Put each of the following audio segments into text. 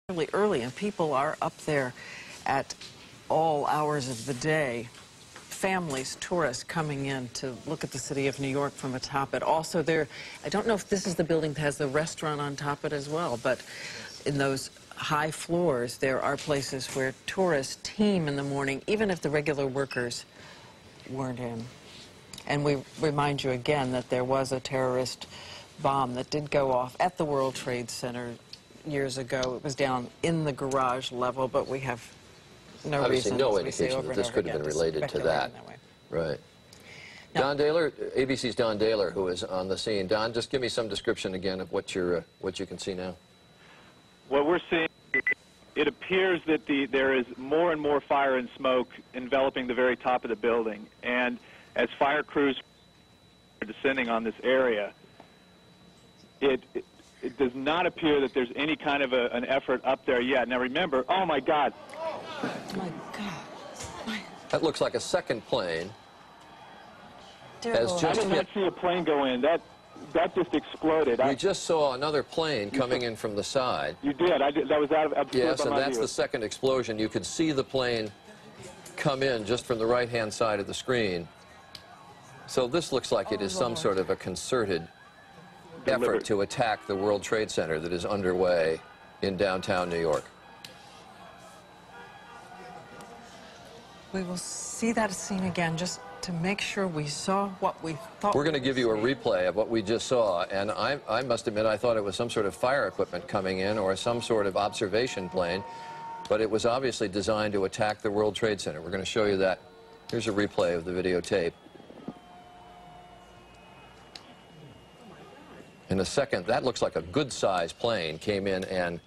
Really early, and people are up there at all hours of the day. Families, tourists coming in to look at the city of New York from atop it. Also there, I don't know if this is the building that has the restaurant on top of it as well, but in those high floors there are places where tourists teem in the morning, even if the regular workers weren't in. And we remind you again that there was a terrorist bomb that did go off at the World Trade Center years ago. It was down in the garage level, but we have no Obviously reason, no as we say indication over that and this over could have again, been related to that. Right. Now, Don Dahler, ABC's Don Dahler, who is on the scene. Don, just give me some description again of what you can see now. What we're seeing, it appears that there is more and more fire and smoke enveloping the very top of the building. And as fire crews are descending on this area, it does not appear that there's any kind of an effort up there yet. Now remember, oh my God. oh my God. That looks like a second plane. Dear Has Lord. just I did not see a plane go in. That just exploded. We just saw another plane coming in from the side. You did. That was out of absolute. Yes, and that's the second explosion. You could see the plane come in just from the right-hand side of the screen. So this looks like it is some sort of a concerted effort to attack the World Trade Center that is underway in downtown New York. We will see that scene again just to make sure we saw what we thought. We're going to give you a replay of what we just saw, and I must admit I thought it was some sort of fire equipment coming in or some sort of observation plane, but it was obviously designed to attack the World Trade Center. We're going to show you that. Here's a replay of the videotape. In a second, that looks like a good-sized plane came in and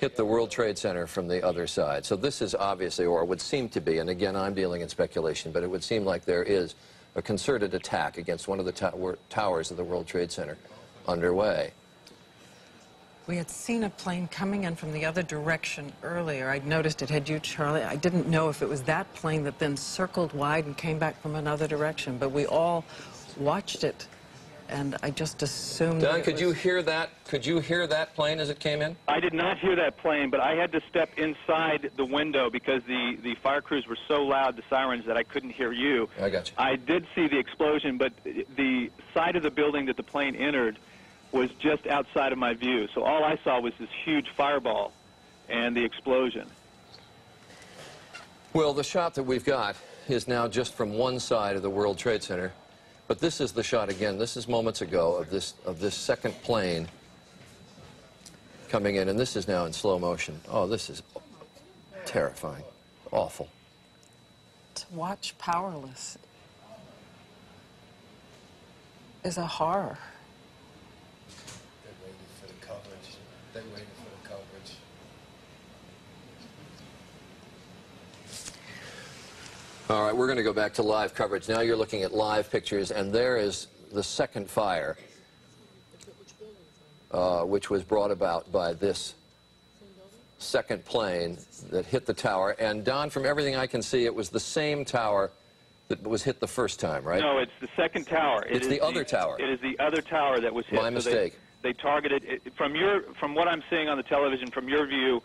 hit the World Trade Center from the other side. So this is obviously, or would seem to be, and again, I'm dealing in speculation, but it would seem like there is a concerted attack against one of the towers of the World Trade Center underway. We had seen a plane coming in from the other direction earlier. I'd noticed it. Had you, Charlie? I didn't know if it was that plane that then circled wide and came back from another direction, but we all watched it. And I just assumed. Don, could you hear that? Could you hear that plane as it came in? I did not hear that plane, but I had to step inside the window because the fire crews were so loud, the sirens, that I couldn't hear you. I got you. I did see the explosion, but the side of the building that the plane entered was just outside of my view. So all I saw was this huge fireball and the explosion. Well, the shot that we've got is now just from one side of the World Trade Center. But this is the shot again. This is moments ago of this second plane coming in, and this is now in slow motion. Oh, this is terrifying, awful. To watch powerless is a horror. They waited for the coverage. They waited for the coverage. All right, we're going to go back to live coverage. Now you're looking at live pictures, and there is the second fire, which was brought about by this second plane that hit the tower. And Don, from everything I can see, it was the same tower that was hit the first time, right? No, it's the second tower. It's the other tower. It is the other tower that was hit. My mistake. They targeted it, from what I'm seeing on the television, from your view,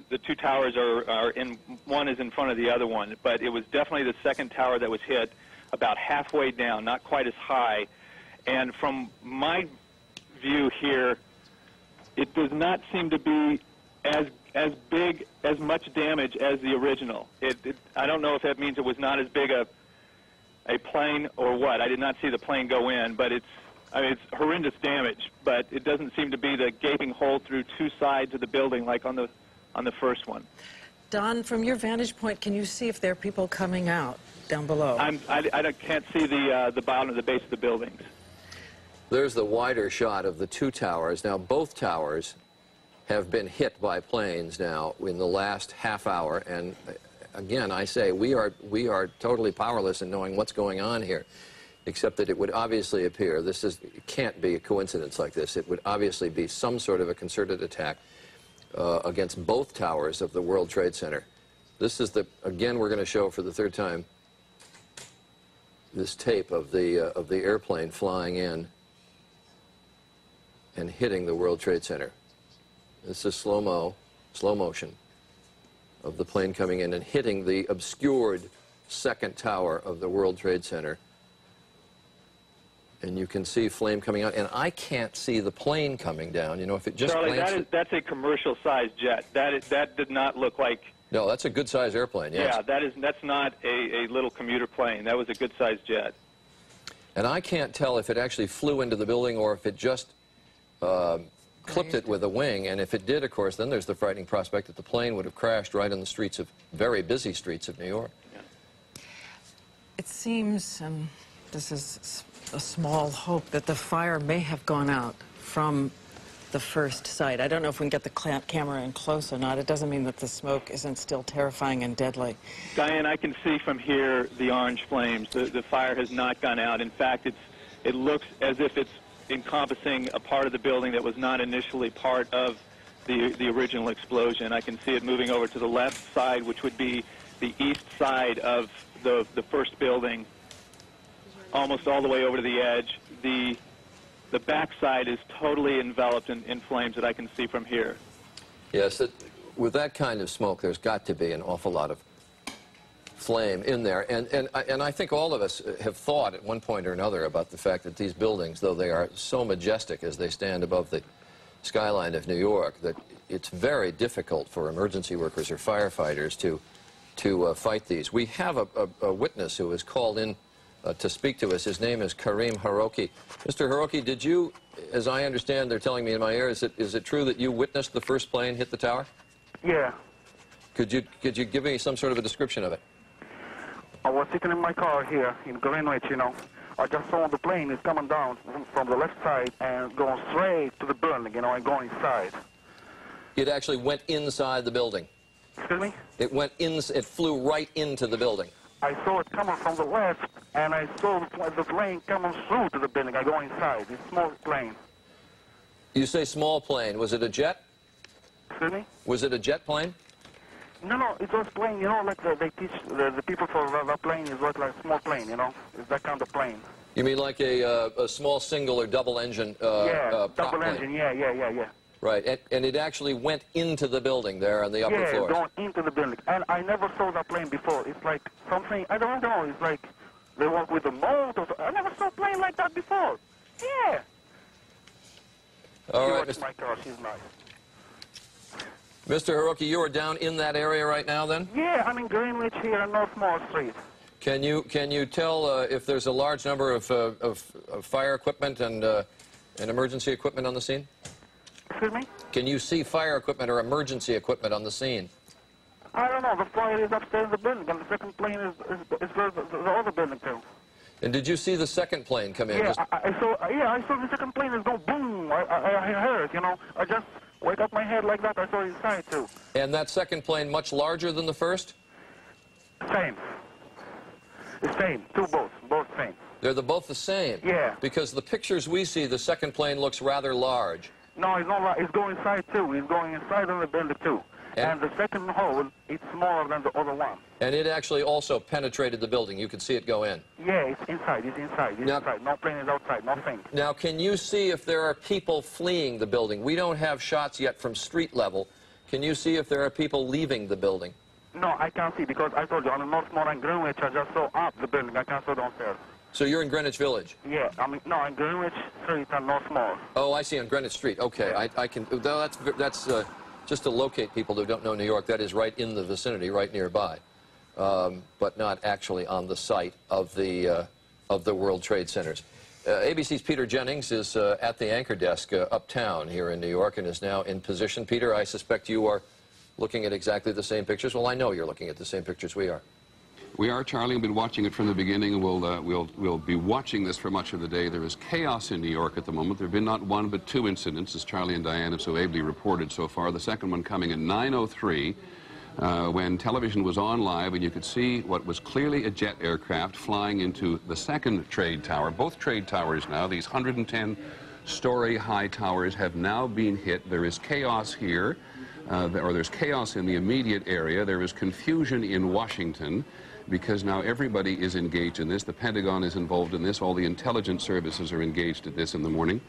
the two towers are in, one is in front of the other one, but it was definitely the second tower that was hit about halfway down, not quite as high. And from my view here, it does not seem to be as big, as much damage as the original. I don't know if that means it was not as big a plane or what. I did not see the plane go in, but it's horrendous damage, but it doesn't seem to be the gaping hole through two sides of the building like on the first one. Don, from your vantage point, can you see if there are people coming out down below? I can't see the bottom of the base of the buildings. There's the wider shot of the two towers. Now, both towers have been hit by planes now in the last half hour. And again, I say we are totally powerless in knowing what's going on here, except that it would obviously appear, it can't be a coincidence like this. It would obviously be some sort of a concerted attack against both towers of the World Trade Center. This is again, we're going to show for the third time this tape of the airplane flying in and hitting the World Trade Center. This is slow motion of the plane coming in and hitting the obscured second tower of the World Trade Center. And you can see flame coming out, and I can't see the plane coming down. You know, if it just Charlie, that's a commercial-sized jet. That did not look like... No, that's a good-sized airplane, yes. Yeah, that's not a little commuter plane. That was a good-sized jet. And I can't tell if it actually flew into the building or if it just clipped it with a wing. And if it did, of course, then there's the frightening prospect that the plane would have crashed right in the streets of, very busy streets of New York. Yeah. It seems, and this is a small hope, that the fire may have gone out from the first site. I don't know if we can get the camera in close or not. It doesn't mean that the smoke isn't still terrifying and deadly. Diane, I can see from here the orange flames. The fire has not gone out. In fact, it looks as if it's encompassing a part of the building that was not initially part of the original explosion. I can see it moving over to the left side, which would be the east side of the first building, almost all the way over to the edge. The back side is totally enveloped in flames that I can see from here. Yes, with that kind of smoke, there's got to be an awful lot of flame in there. And I think all of us have thought at one point or another about the fact that these buildings, though they are so majestic as they stand above the skyline of New York, that it's very difficult for emergency workers or firefighters to fight these. We have a witness who is called in to speak to us. His name is Karim Haroki. Mr. Haroki, did you, as I understand, they're telling me in my ear, is it true that you witnessed the first plane hit the tower? Yeah. Could you give me some sort of a description of it? I was sitting in my car here in Greenwich, you know. I just saw the plane is coming down from the left side and going straight to the building, you know, and going inside. It actually went inside the building. Excuse me? It flew right into the building. I saw it coming from the left, and I saw the plane coming through to the building. I go inside. It's a small plane. You say small plane. Was it a jet? Excuse me? Was it a jet plane? No, it was plane, you know, like they teach the people for the plane is like a small plane, you know. It's that kind of plane. You mean like a small single or double engine yeah, prop double plane? engine, yeah. Right, and it actually went into the building there on the upper floors. Yeah, going into the building. And I never saw that plane before. It's like something, I don't know, it's like they work with a motor. I never saw a plane like that before. Yeah. All right, My car, she's nice. Mr. Haroki, you are down in that area right now then? Yeah, I'm in Greenwich here on North Mall Street. Can you tell if there's a large number of fire equipment and emergency equipment on the scene? Excuse me? Can you see fire equipment or emergency equipment on the scene? I don't know. The fire is upstairs in the building, and the second plane is the other building too. And did you see the second plane come in? Yeah, I saw the second plane is go boom. I heard, you know. I just wake up my head like that. I saw it inside too. And that second plane much larger than the first? Same. The same. Both same. They're both the same? Yeah. Because the pictures we see, the second plane looks rather large. No, it's not like, it's going inside too. It's going inside of the building too. And the second hole, it's smaller than the other one. And it actually also penetrated the building. You could see it go in. Yeah, it's inside. It's inside. No plane is outside. Nothing. Now, can you see if there are people fleeing the building? We don't have shots yet from street level. Can you see if there are people leaving the building? No, I can't see because I told you on the North Mall and Greenwich, I just saw up the building. I can't see downstairs. So you're in Greenwich Village? Yeah, no, in Greenwich Street and North Mall. Oh, I see, on Greenwich Street. Okay, I can. That's just to locate people who don't know New York. That is right in the vicinity, right nearby, but not actually on the site of the World Trade Centers. ABC's Peter Jennings is at the anchor desk uptown here in New York and is now in position. Peter, I suspect you are looking at exactly the same pictures. Well, I know you're looking at the same pictures we are. We are, Charlie. We've been watching it from the beginning, and we'll be watching this for much of the day. There is chaos in New York at the moment. There have been not one but two incidents, as Charlie and Diane have so ably reported so far. The second one coming at 9:03, when television was on live, and you could see what was clearly a jet aircraft flying into the second trade tower. Both trade towers now, these 110-story high towers, have now been hit. There is chaos here, or there's chaos in the immediate area. There is confusion in Washington. because now everybody is engaged in this. The Pentagon is involved in this. All the intelligence services are engaged at this in the morning.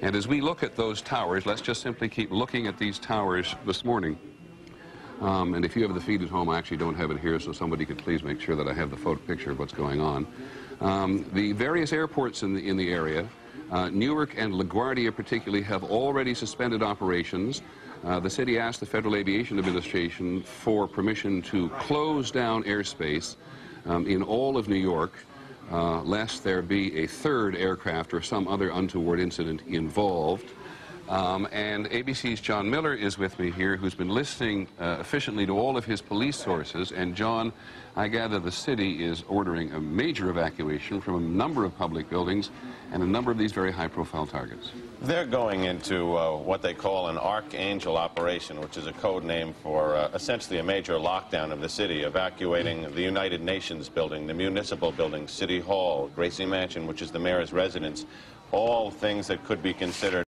And as we look at those towers, let's just simply keep looking at these towers this morning. And if you have the feed at home, I actually don't have it here, so somebody could please make sure that I have the photo picture of what's going on. The various airports in the area, Newark and LaGuardia particularly, have already suspended operations. The city asked the Federal Aviation Administration for permission to close down airspace in all of New York, lest there be a third aircraft or some other untoward incident involved. And ABC's John Miller is with me here, who's been listening efficiently to all of his police sources. And John, I gather the city is ordering a major evacuation from a number of public buildings and a number of these very high-profile targets. They're going into what they call an Archangel operation, which is a code name for essentially a major lockdown of the city, evacuating the United Nations building, the municipal building, City Hall, Gracie Mansion, which is the mayor's residence, all things that could be considered